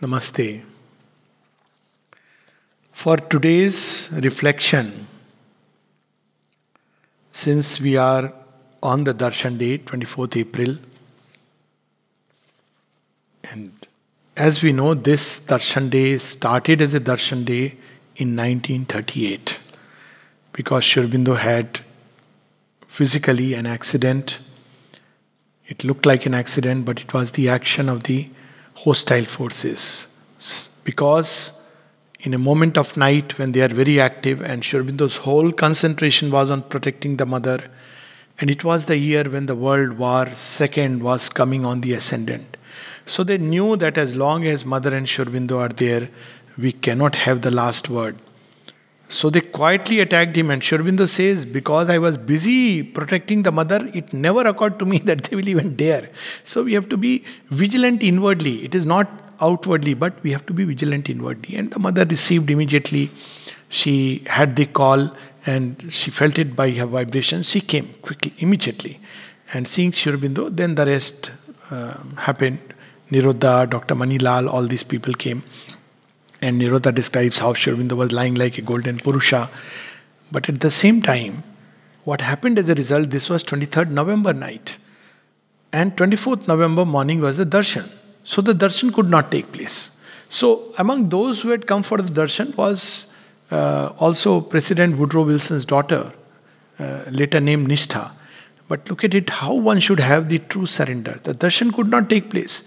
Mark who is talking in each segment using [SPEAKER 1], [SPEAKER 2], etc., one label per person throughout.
[SPEAKER 1] Namaste. For today's reflection, since we are on the Darshan Day, 24th April, and as we know, this Darshan Day started as a Darshan Day in 1938 because Sri Aurobindo had physically an accident. It looked like an accident, but it was the action of the hostile forces. Because in a moment of night when they are very active, and Sri Aurobindo's whole concentration was on protecting the mother, and it was the year when the World War II was coming on the ascendant. So they knew that as long as Mother and Sri Aurobindo are there, we cannot have the last word. So they quietly attacked him, and Sri Aurobindo says, because I was busy protecting the mother, it never occurred to me that they will even dare. So we have to be vigilant inwardly. It is not outwardly, but we have to be vigilant inwardly. And the mother received immediately. She had the call and she felt it by her vibrations. She came quickly, immediately. And seeing Sri Aurobindo, then the rest happened. Nirodha, Dr. Manilal, all these people came. And Nirodha describes how Sri Aurobindo was lying like a golden Purusha. But at the same time, what happened as a result, this was 23rd November night. And 24th November morning was the darshan. So the darshan could not take place. So among those who had come for the darshan was also President Woodrow Wilson's daughter, later named Nishtha. But look at it, how one should have the true surrender. The darshan could not take place.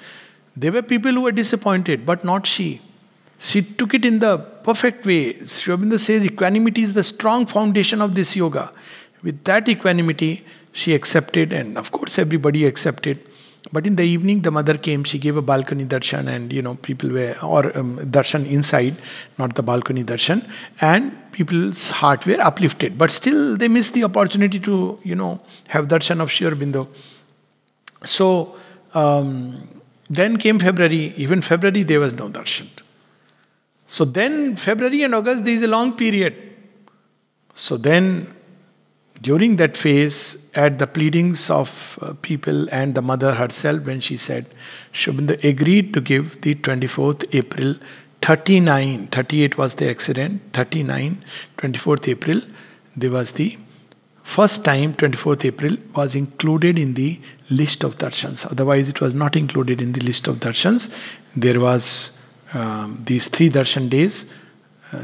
[SPEAKER 1] There were people who were disappointed, but not she. She took it in the perfect way. Sri Aurobindo says equanimity is the strong foundation of this yoga. With that equanimity, she accepted, and of course everybody accepted. But in the evening, the mother came, she gave a balcony darshan, and people were, or darshan inside, not the balcony darshan, and people's heart were uplifted. But still, they missed the opportunity to, have darshan of Sri Aurobindo. So, then came February. Even February, there was no darshan. So then, February and August, there is a long period. So then, during that phase, at the pleadings of people and the mother herself, when she said, Sri Aurobindo agreed to give the 24th April 39, 38 was the accident, 39, 24th April, there was the first time 24th April was included in the list of darshans. Otherwise, it was not included in the list of darshans. There was these 3 darshan days,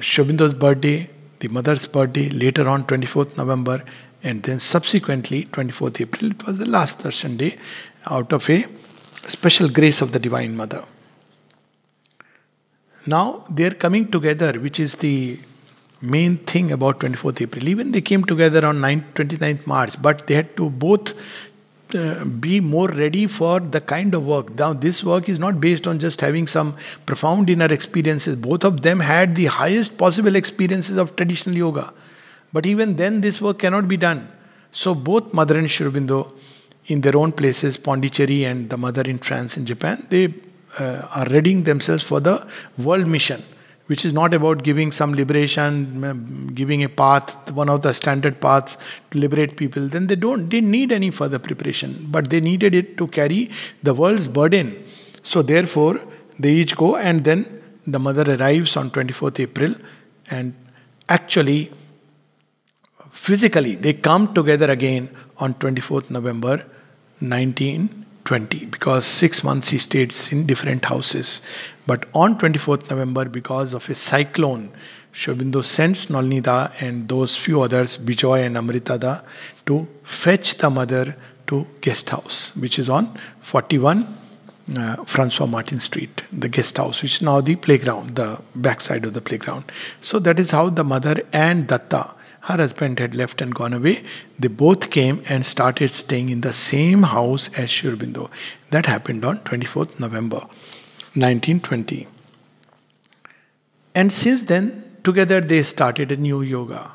[SPEAKER 1] Sri Aurobindo's birthday, the mother's birthday, later on 24th November, and then subsequently 24th April. It was the last darshan day out of a special grace of the Divine Mother. Now they are coming together, which is the main thing about 24th April. Even they came together on 29th March, but they had to both be more ready for the kind of work. Now this work is not based on just having some profound inner experiences. Both of them had the highest possible experiences of traditional yoga. But even then this work cannot be done. So both Mother and Sri Aurobindo in their own places, Pondicherry and the mother in France and Japan, they are readying themselves for the world mission, which is not about giving some liberation, giving a path, one of the standard paths to liberate people. Then they didn't need any further preparation, but they needed it to carry the world's burden. So therefore, they each go, and then the mother arrives on 24th April, and actually, physically, they come together again on 24th November 1920, because 6 months she stayed in different houses. But on 24th November, because of a cyclone, Sri Aurobindo sends Nolnida and those few others, Bijoy and Amritada, to fetch the mother to guest house, which is on 41 Francois Martin Street, the guest house, which is now the playground, the backside of the playground. So that is how the mother and Datta, her husband, had left and gone away. They both came and started staying in the same house as Sri Aurobindo. That happened on 24th November 1920. And since then, together they started a new yoga,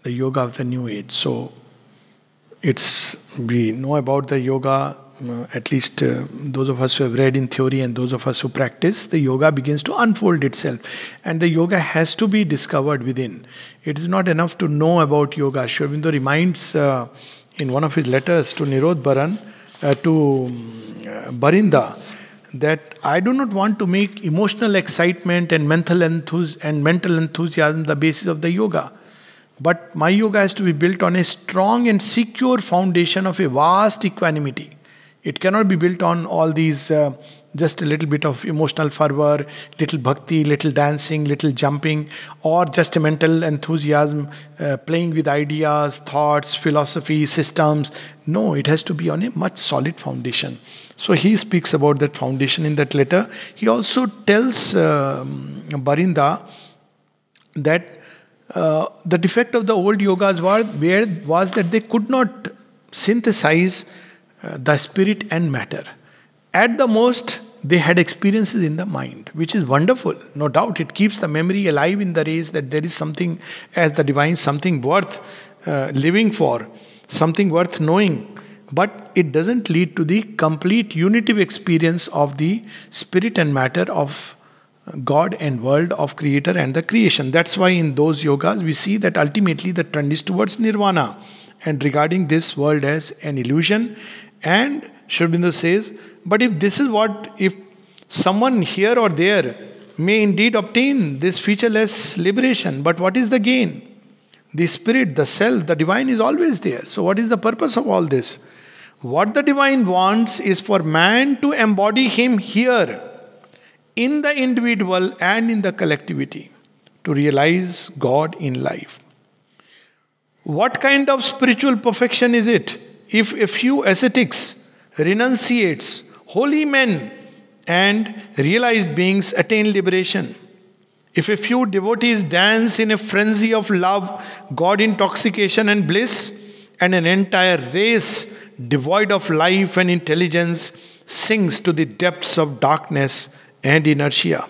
[SPEAKER 1] the yoga of the new age. So we know about the yoga, at least those of us who have read in theory and those of us who practice, the yoga begins to unfold itself. And the yoga has to be discovered within. It is not enough to know about yoga. Sri Aurobindo reminds in one of his letters to Nirodh Baran, to Barinda, that I do not want to make emotional excitement and mental enthusiasm the basis of the yoga. But my yoga has to be built on a strong and secure foundation of a vast equanimity. It cannot be built on all these just a little bit of emotional fervor, little bhakti, little dancing, little jumping, or just a mental enthusiasm, playing with ideas, thoughts, philosophy, systems. No, it has to be on a much solid foundation. So he speaks about that foundation in that letter. He also tells Barinda that the defect of the old yogas was that they could not synthesize the spirit and matter. At the most, they had experiences in the mind, which is wonderful. No doubt, it keeps the memory alive in the race that there is something as the divine, something worth living for, something worth knowing. But it doesn't lead to the complete unitive experience of the spirit and matter of God and world, of creator and the creation. That's why in those yogas we see that ultimately the trend is towards nirvana and regarding this world as an illusion. And Sri Aurobindo says, but if someone here or there may indeed obtain this featureless liberation, but what is the gain? The spirit, the self, the divine is always there. So what is the purpose of all this? What the divine wants is for man to embody him here, in the individual and in the collectivity, to realize God in life. What kind of spiritual perfection is it if a few ascetics, renunciates, holy men, and realized beings attain liberation? If a few devotees dance in a frenzy of love, God intoxication and bliss, and an entire race devoid of life and intelligence sinks to the depths of darkness and inertia.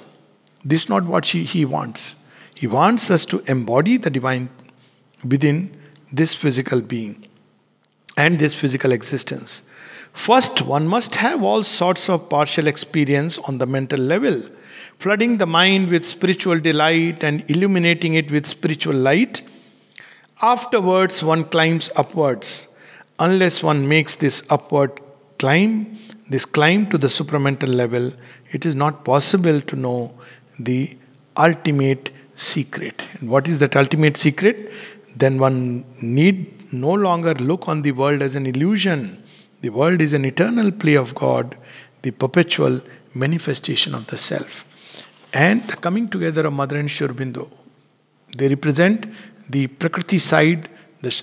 [SPEAKER 1] This is not what he wants. He wants us to embody the divine within this physical being and this physical existence. First, one must have all sorts of partial experience on the mental level, flooding the mind with spiritual delight and illuminating it with spiritual light. Afterwards, one climbs upwards. Unless one makes this upward climb, this climb to the supramental level, it is not possible to know the ultimate secret. And what is that ultimate secret? Then one need no longer look on the world as an illusion. The world is an eternal play of God, the perpetual manifestation of the self. And the coming together of Mother and Sri Aurobindo, they represent the Prakriti side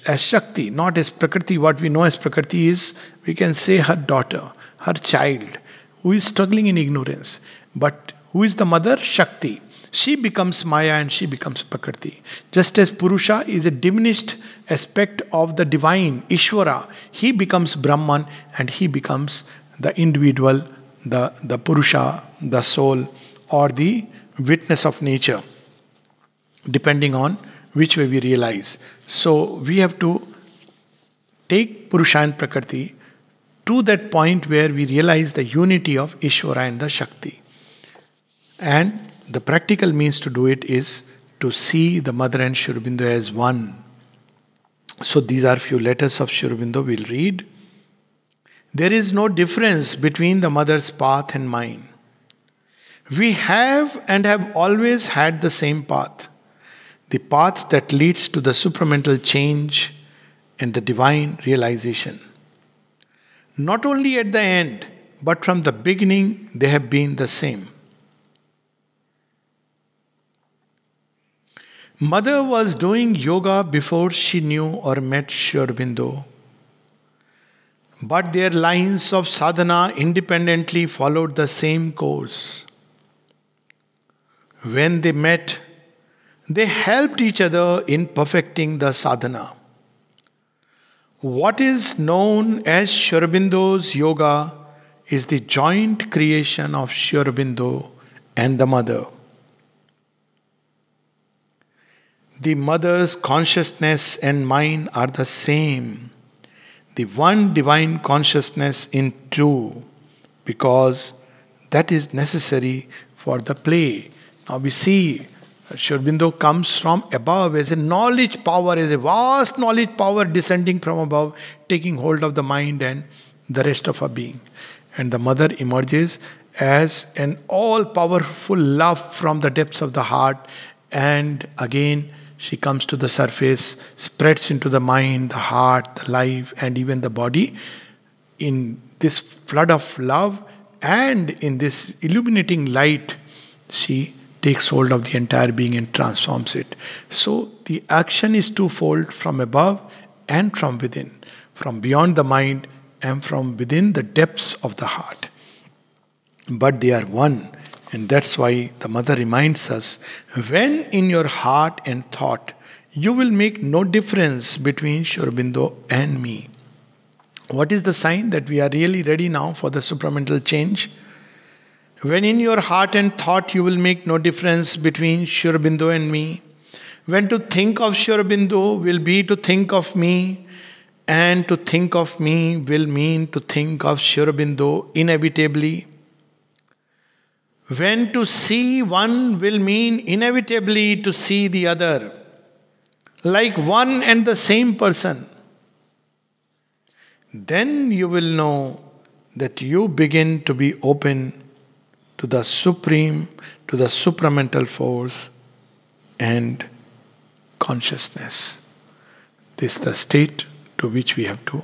[SPEAKER 1] as Shakti, not as Prakriti. What we know as Prakriti is, we can say her daughter, her child, who is struggling in ignorance. But who is the mother? Shakti. She becomes Maya and she becomes Prakriti. Just as Purusha is a diminished aspect of the divine, Ishvara, he becomes Brahman and he becomes the individual, the Purusha, the soul, or the witness of nature, depending on which way we realize. So we have to take Purusha and Prakriti to that point where we realize the unity of Ishvara and the Shakti. And the practical means to do it is to see the Mother and Sri Aurobindo as one. So these are few letters of Sri Aurobindo we'll read. There is no difference between the Mother's path and mine. We have and have always had the same path. The path that leads to the supramental change and the divine realization. Not only at the end, but from the beginning they have been the same. Mother was doing yoga before she knew or met Sri Aurobindo. But their lines of sadhana independently followed the same course. When they met, they helped each other in perfecting the sadhana. What is known as Sri Aurobindo's yoga is the joint creation of Sri Aurobindo and the Mother. The Mother's consciousness and mine are the same. The one divine consciousness in two, because that is necessary for the play. Now we see Sri Aurobindo comes from above as a knowledge power, as a vast knowledge power descending from above, taking hold of the mind and the rest of our being. And the mother emerges as an all-powerful love from the depths of the heart, and again she comes to the surface, spreads into the mind, the heart, the life, and even the body in this flood of love, and in this illuminating light, she takes hold of the entire being and transforms it. So the action is twofold, from above and from within, from beyond the mind and from within the depths of the heart. But they are one, and that's why the mother reminds us, when in your heart and thought you will make no difference between Sri Aurobindo and me. What is the sign that we are really ready now for the supramental change? When in your heart and thought you will make no difference between Sri Aurobindo and me. When to think of Sri Aurobindo will be to think of me, and to think of me will mean to think of Sri Aurobindo inevitably. When to see one will mean inevitably to see the other, like one and the same person. Then you will know that you begin to be open to the supreme, to the supramental force and consciousness. This is the state to which we have to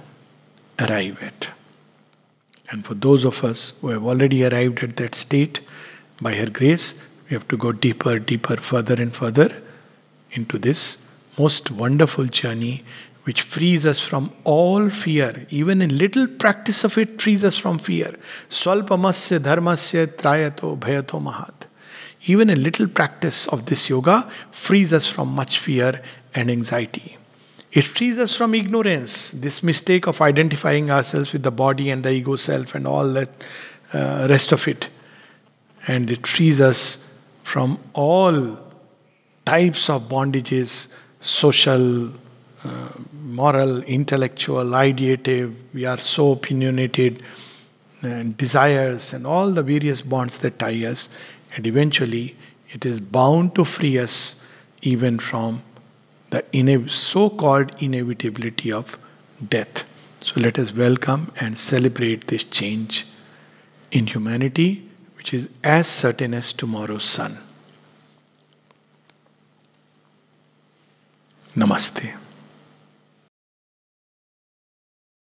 [SPEAKER 1] arrive at. And for those of us who have already arrived at that state, by her grace, we have to go deeper, deeper, further and further into this most wonderful journey which frees us from all fear. Even a little practice of it frees us from fear. Swalpamasya dharmasya trayato bhayato mahat. Even a little practice of this yoga frees us from much fear and anxiety. It frees us from ignorance, this mistake of identifying ourselves with the body and the ego self and all that rest of it. And it frees us from all types of bondages, social, moral, intellectual, ideative. We are so opinionated, and desires and all the various bonds that tie us. And eventually, it is bound to free us even from the so-called inevitability of death. So let us welcome and celebrate this change in humanity, which is as certain as tomorrow's sun. Namaste.